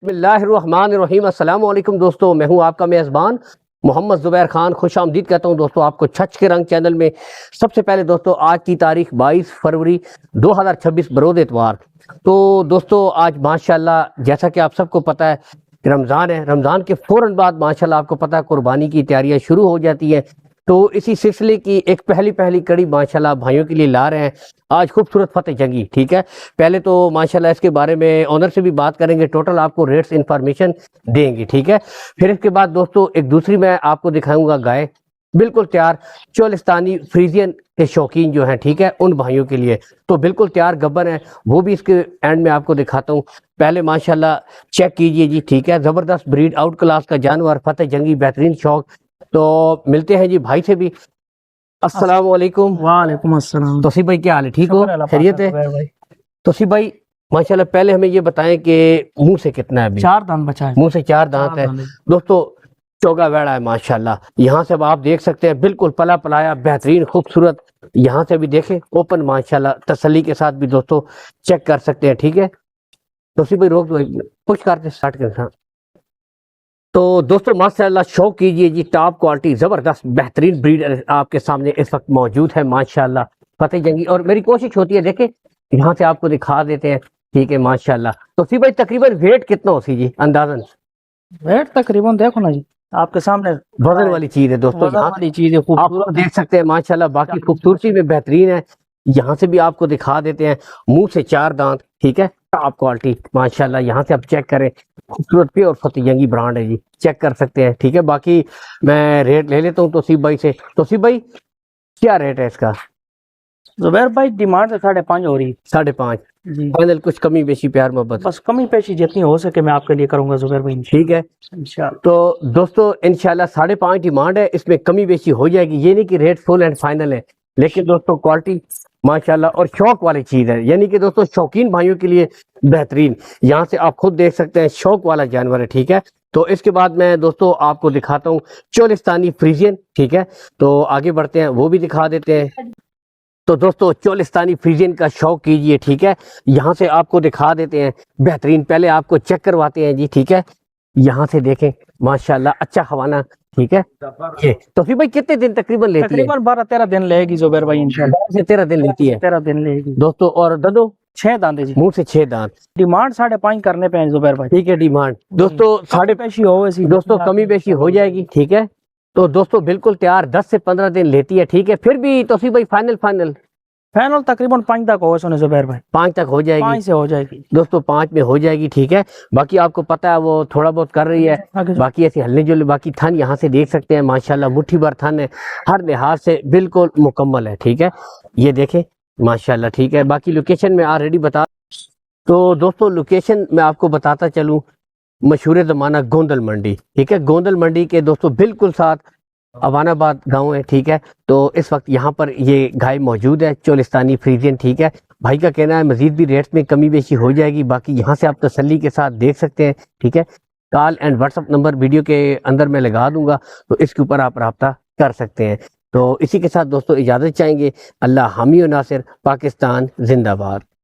بسم اللہ الرحمن الرحیم۔ السلام علیکم دوستو، میں ہوں آپ کا میزبان محمد زبیر خان، خوش آمدید کہتا ہوں دوستو آپ کو چھچ کے رنگ چینل میں۔ سب سے پہلے دوستو آج کی تاریخ 22 فروری 2026 بروز اتوار۔ تو دوستو آج ماشاءاللہ جیسا کہ آپ سب کو پتہ ہے رمضان ہے، رمضان کے فوراً بعد ماشاءاللہ آپ کو پتہ ہے قربانی کی تیاریاں شروع ہو جاتی ہیں۔ تو اسی سلسلے کی ایک پہلی کڑی ماشاءاللہ بھائیوں کے لیے لا رہے ہیں آج خوبصورت فتح جنگی، ٹھیک ہے۔ پہلے تو ماشاءاللہ اس کے بارے میں آنر سے بھی بات کریں گے، ٹوٹل آپ کو ریٹس انفارمیشن دیں گے، ٹھیک ہے۔ پھر اس کے بعد دوستو ایک دوسری میں آپ کو دکھاؤں گا گائے بالکل تیار چولستانی فریزین کے شوقین جو ہیں، ٹھیک ہے، ان بھائیوں کے لیے تو بالکل تیار گبر ہیں، وہ بھی اس کے اینڈ میں آپ کو دکھاتا ہوں۔ پہلے ماشاءاللہ چیک کیجئے جی، ٹھیک ہے، زبردست بریڈ آؤٹ کلاس کا جانور فتح جنگی بہترین شوق۔ تو ملتے ہیں جی بھائی سے بھی۔ السلام علیکم۔ وعلیکم السلام۔ توصیف بھائی کیا حال ہے، ٹھیک ہو، خیریت ہے؟ توصیف بھائی ماشاءاللہ پہلے ہمیں یہ بتائیں کہ منہ سے کتنا ہے ابھی؟ 4 دانت بچا ہے، منہ سے 4 دانت ہے دوستو، چوگا ویڑا ہے ماشاءاللہ۔ یہاں سے اب آپ دیکھ سکتے ہیں بالکل پلا پلایا بہترین خوبصورت، یہاں سے بھی دیکھیں اوپن ماشاءاللہ تسلی کے ساتھ بھی دوستو چیک کر سکتے ہیں، ٹھیک ہے۔ توصیف بھائی روک دو، پش کرتے سٹارٹ کریں۔ تو دوستو ماشاءاللہ شوق کیجئے جی، ٹاپ کوالٹی زبردست بہترین بریڈ آپ کے سامنے اس وقت موجود ہے ماشاءاللہ فتح جنگی، اور میری کوشش ہوتی ہے دیکھیں یہاں سے آپ کو دکھا دیتے ہیں، ٹھیک ہے ماشاءاللہ۔ تو سی بھائی تقریباً ویٹ کتنا ہو سی جی اندازاً؟ ویٹ تقریباً دیکھو نا جی آپ کے سامنے وزن والی چیز ہے دوستو، وزن والی چیز ہے، آپ کو دیکھ سکتے ہیں ماشاءاللہ، باقی خوبصورتی میں بہترین ہے۔ یہاں سے بھی آپ کو دکھا دیتے ہیں، منہ سے 4 دانت، ٹھیک ہے، ٹاپ کوالٹی ماشاءاللہ، یہاں سے آپ چیک کریں، خوبصورت پہ اور فتح جنگی برانڈ ہے جی، چیک کر سکتے ہیں، ٹھیک ہے۔ باقی میں ریٹ لے لیتا ہوں توصیف بھائی سے۔ توصیف بھائی کیا ریٹ ہے اس کا؟ زبیر بھائی ڈیمانڈ 5.5 ہو رہی 5.5 جی، فائنل کچھ کمی بیشی پیار محبت بس کمی پیشی جتنی ہو سکے میں آپ کے لیے کروں گا زبیر بھائی، ٹھیک ہے۔ انشاءاللہ۔ تو دوستو انشاءاللہ 5.5 ڈیمانڈ ہے، اس میں کمی بیشی ہو جائے گی، یہ نہیں کہ ریٹ فل اینڈ فائنل ہے، لیکن دوستو کوالٹی ماشاءاللہ اور شوق والی چیز ہے، یعنی کہ دوستو شوقین بھائیوں کے لیے بہترین، یہاں سے آپ خود دیکھ سکتے ہیں شوق والا جانور ہے، ٹھیک ہے۔ تو اس کے بعد میں دوستو آپ کو دکھاتا ہوں چولستانی فریزین، ٹھیک ہے، تو آگے بڑھتے ہیں وہ بھی دکھا دیتے ہیں۔ تو دوستو چولستانی فریزین کا شوق کیجئے، ٹھیک ہے، یہاں سے آپ کو دکھا دیتے ہیں بہترین، پہلے آپ کو چیک کرواتے ہیں جی، ٹھیک ہے، یہاں سے دیکھیں ماشاءاللہ اچھا خوانہ، ٹھیک ہے۔ یہ تو پھر بھائی کتنے دن تقریباً لیتی ہے؟ تقریباً 12-13 دن لے گی زبیر بھائی، انشاءاللہ 12 سے 13 دن لیتی ہے 13 دن لے گی دوستو۔ اور ددو 6 دانت جی، منہ سے 6 دانت، ڈیمانڈ 5.5 کرنے پہ ہیں زبیر بھائی، ٹھیک ہے، ڈیمانڈ دوستو ساڑھے پیشی ہو ویسی دوستو کمی بیشی ہو جائے گی، ٹھیک ہے۔ تو دوستو بالکل تیار 10 سے 15 دن لیتی ہے، ٹھیک ہے، پھر بھی توصیف بھائی فائنل فائنل تقریباً 5 تک ہو سنے زبیر بھائی، 5 تک ہو جائے 5 گی سے ہو جائے گی دوستو، 5 میں ہو جائے گی، ٹھیک ہے۔ باقی آپ کو پتہ ہے وہ تھوڑا بہت کر رہی ہے، باقی ایسے ہلنے جلنے، باقی تھن یہاں سے دیکھ سکتے ہیں ماشاءاللہ مٹھی بھر تھن ہے، ہر لحاظ سے بالکل مکمل ہے، ٹھیک ہے، یہ دیکھیں ماشاءاللہ، ٹھیک ہے۔ باقی لوکیشن میں آلریڈی بتا، تو دوستو لوکیشن میں آپ کو بتاتا چلوں، مشہور زمانہ گوندل منڈی، ٹھیک ہے، گوندل منڈی کے دوستو بالکل ساتھ اوان آباد گاؤں ہے، ٹھیک ہے۔ تو اس وقت یہاں پر یہ گائے موجود ہے چولستانی فریزین، ٹھیک ہے۔ بھائی کا کہنا ہے مزید بھی ریٹس میں کمی بیشی ہو جائے گی، باقی یہاں سے آپ تسلی کے ساتھ دیکھ سکتے ہیں، ٹھیک ہے۔ Call and what's up number video کے اندر میں لگا دوں گا، تو اس کے اوپر آپ رابطہ کر سکتے ہیں۔ تو اسی کے ساتھ دوستو اجازت چاہیں گے، اللہ حامی و ناصر، پاکستان زندہ باد۔